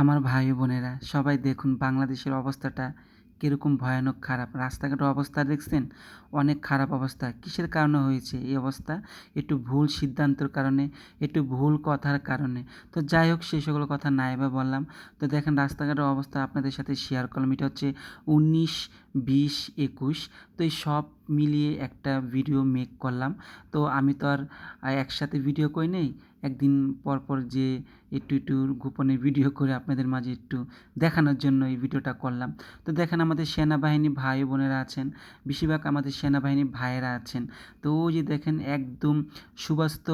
আমার ভাই বোনেরা সবাই দেখুন বাংলাদেশের অবস্থাটা কীরকম ভয়ানক খারাপ। রাস্তাঘাটের অবস্থা দেখছেন? অনেক খারাপ অবস্থা। কিসের কারণে হয়েছে এই অবস্থা? একটু ভুল সিদ্ধান্তের কারণে, একটু ভুল কথার কারণে। তো যাই হোক, সে সকল কথা নাই বা বললাম। তো দেখেন রাস্তাঘাটের অবস্থা আপনাদের সাথে শেয়ার করলাম। এটা হচ্ছে 19, 20, 21। তো এই সব মিলিয়ে একটা ভিডিও মেক করলাম। তো আমি তো আর একসাথে ভিডিও করি নাই। একদিন পর পর যে একটু গোপনে ভিডিও করে আপনাদের মাঝে একটু দেখানোর জন্য এই ভিডিওটা করলাম। তো দেখেন আমাদের সেনাবাহিনী ভাই বোনেরা আছেন, বেশিরভাগ আমাদের সেনাবাহিনী ভাইয়েরা আছেন। তো ওই যে দেখেন একদম সুবাস্ত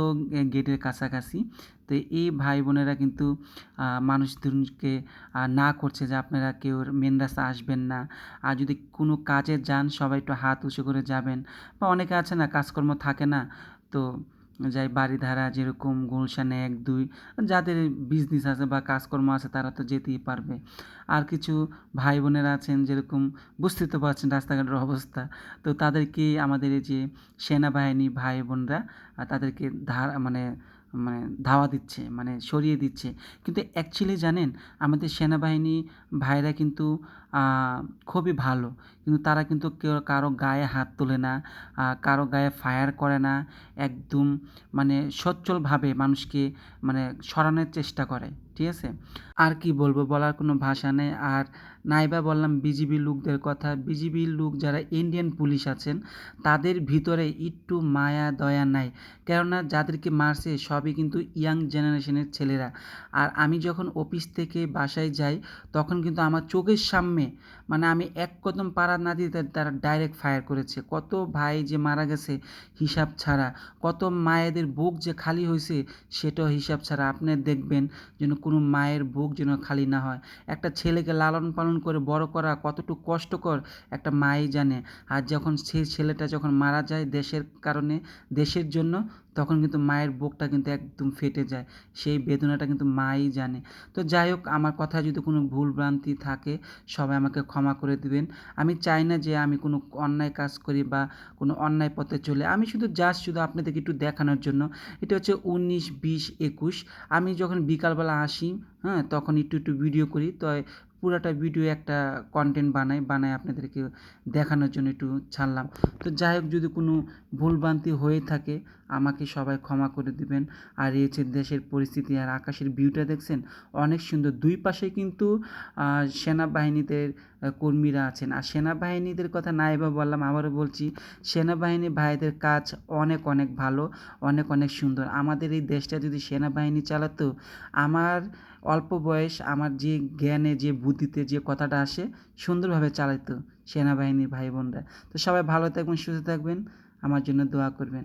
গেটের কাছাকাছি। তো এই ভাই বোনেরা কিন্তু মানুষজনকে না করছে যে আপনারা কেউ মেন রাস্তা আসবেন না। আর যদি কোনো কাজে যান সবাই একটু হাত উঁচু করে যাবেন। বা অনেকে আছে না, কাজকর্ম থাকে না, তো যাই বারিধারা যেরকম গুলশানে 1-2 যাদের বিজনেস আছে বা কাজকর্ম আছে তারা তো যেতেই পারবে। আর কিছু ভাই বোনেরা আছেন যেরকম বুঝতেই তো পারছেন রাস্তাঘাটের অবস্থা। তো তাদেরকে আমাদের এই যে সেনাবাহিনী ভাই বোনরা তাদেরকে মানে মানে ধাওয়া দিচ্ছে, মানে সরিয়ে দিচ্ছে। কিন্তু অ্যাকচুয়ালি জানেন আমাদের সেনাবাহিনী ভাইরা কিন্তু খুবই ভালো। কিন্তু তারা কিন্তু কেউ কারো গায়ে হাত তোলে না, কারো গায়ে ফায়ার করে না। একদম মানে সচ্ছলভাবে মানুষকে মানে সরানোর চেষ্টা করে। ঠিক আছে? আর কি বলবো, বলার কোনো ভাষা নেই। আর নাইবা বললাম বিজিবি লোকদের কথা। বিজিবির লোক যারা ইন্ডিয়ান পুলিশ আছেন তাদের ভিতরে একটু মায়া দয়া নাই। কেননা যাদেরকে মারছে সবই কিন্তু ইয়াং জেনারেশনের ছেলেরা। আর আমি যখন অফিস থেকে বাসায় যাই তখন কিন্তু আমার চোখের সামনে মানে আমি এক কদম পাড়া না দিতে তারা ডাইরেক্ট ফায়ার করেছে। কত ভাই যে মারা গেছে হিসাব ছাড়া, কত মায়েদের বুক যে খালি হয়েছে সেটাও হিসাব ছাড়া। আপনি দেখবেন যেন কোনো মায়ের বুক যেন খালি না হয়। একটা ছেলেকে লালন পালন করে বড় করা কতটুকু কষ্টকর একটা মাই জানে। আর যখন সেই ছেলেটা যখন মারা যায় দেশের কারণে, দেশের জন্য, তখন কিন্তু মায়ের বুকটা কিন্তু একদম ফেটে যায়। সেই বেদনাটা কিন্তু মাই জানে। তো যাই হোক, আমার কথায় যদি কোনো ভুল ভ্রান্তি থাকে সবাই আমাকে ক্ষমা করে দিবেন। আমি চাই না যে আমি কোনো অন্যায় কাজ করি বা কোনো অন্যায় পথে চলি। আমি শুধু আপনাদেরকে একটু দেখানোর জন্য। এটা হচ্ছে 19, 20, 21। আমি যখন বিকালবেলা আসি, হ্যাঁ, তখন একটু ভিডিও করি। তো পুরাটা ভিডিও একটা কনটেন্ট বানাই আপনাদেরকে দেখানোর জন্য একটু ছাড়লাম। তো যাই হোক, যদি কোনো ভুলভ্রান্তি হয়ে থাকে আমাকে সবাই ক্ষমা করে দিবেন। আর এই হচ্ছে দেশের পরিস্থিতি। আর আকাশের ভিউটা দেখছেন? অনেক সুন্দর। দুই পাশে কিন্তু সেনাবাহিনীদের কর্মীরা আছেন। আর সেনাবাহিনীদের কথা নাই বা বললাম, আবারও বলছি, সেনাবাহিনী ভাইদের কাজ অনেক ভালো, অনেক সুন্দর। আমাদের এই দেশটা যদি সেনাবাহিনী চালাতো, আমার অল্প বয়স, আমার যে জ্ঞানে যে বুদ্ধিতে যে কথাটা আসে সুন্দরভাবে চালাতো সেনাবাহিনীর ভাই বোনরা। তো সবাই ভালো থাকবেন, সুস্থ থাকবেন, আমার জন্য দোয়া করবেন।